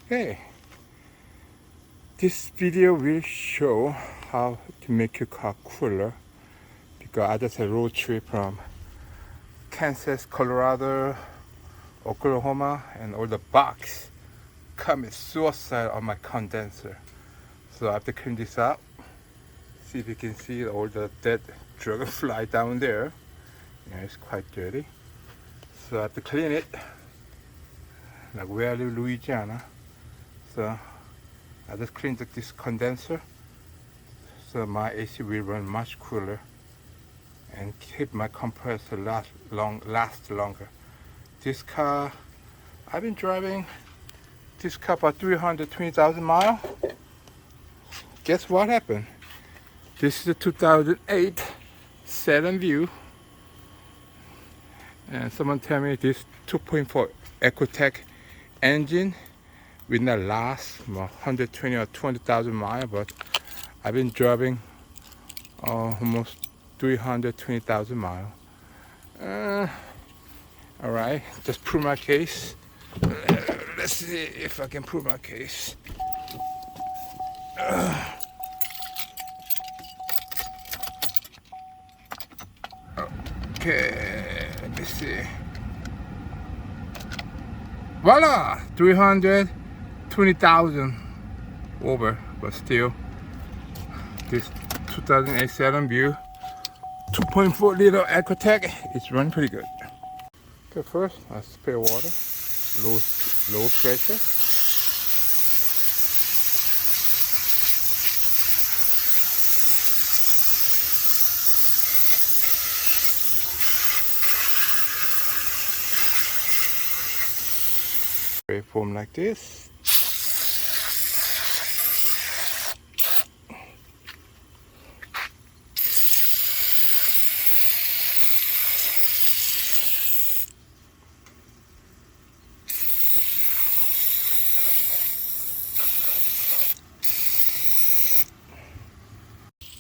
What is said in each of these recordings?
Okay, this video will show how to make your car cooler, because I just had a road trip from Kansas, Colorado, Oklahoma, and all the bugs commit suicide on my condenser. So I have to clean this up. See if you can see all the dead dragonfly down there. Yeah, it's quite dirty. So I have to clean it. Like where I live, Louisiana. So I just cleaned this condenser, so my AC will run much cooler and keep my compressor last longer. This car, I've been driving this car for 320,000 miles. Guess what happened? This is a 2008 Saturn View, and someone tell me this 2.4 EcoTech engine will not last 120 or 20,000 miles, but I've been driving almost 320,000 miles. All right, just prove my case. Let's see if I can prove my case. Okay, let me see. Voila, 320,000 over, but still, this 2008 Saturn View 2.4 liter EcoTech is running pretty good. Okay, first I spare water, low pressure. Spray foam like this.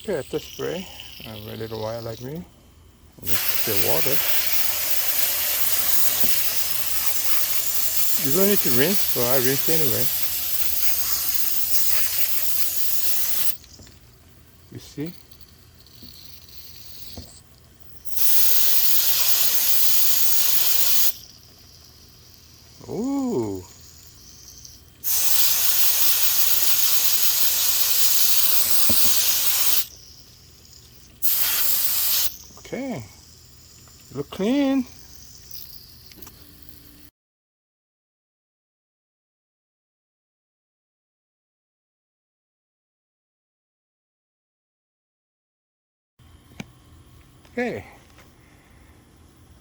Okay, after spray, a little wire like me, and just spray water. You don't need to rinse, so I rinse anyway. You see? Ooh. Okay. Look clean. Okay,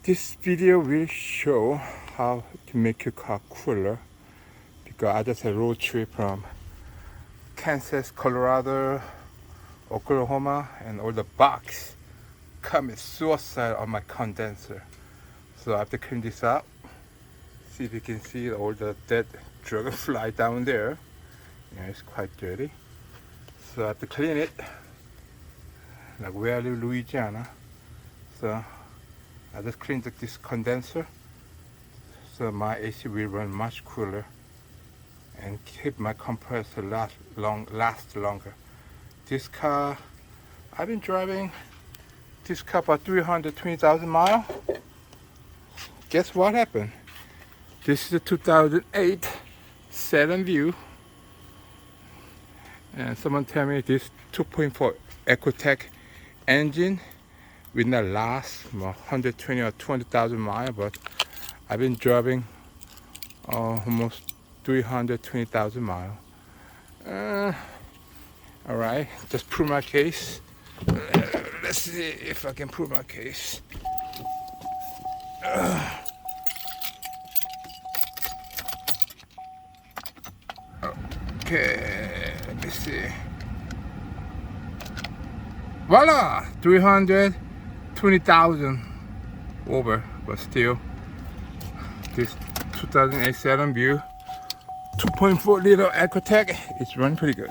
this video will show how to make your car cooler, because I just had a road trip from Kansas, Colorado, Oklahoma, and all the bugs commit suicide on my condenser. So I have to clean this up. See if you can see all the dead dragonfly down there. Yeah, it's quite dirty. So I have to clean it. Like where I live, Louisiana. So I just cleaned this condenser, so my AC will run much cooler and keep my compressor last longer. This car, I've been driving this car for 320,000 miles. Guess what happened? This is a 2008 Saturn View, and someone tell me this 2.4 EcoTech engine will not last 120 or 20,000 miles, but I've been driving almost 320,000 miles. All right, just prove my case. Let's see if I can prove my case. Okay, let me see. Voila, 320,000 over, but still, this 2008 Saturn View 2.4 liter EcoTech is running pretty good.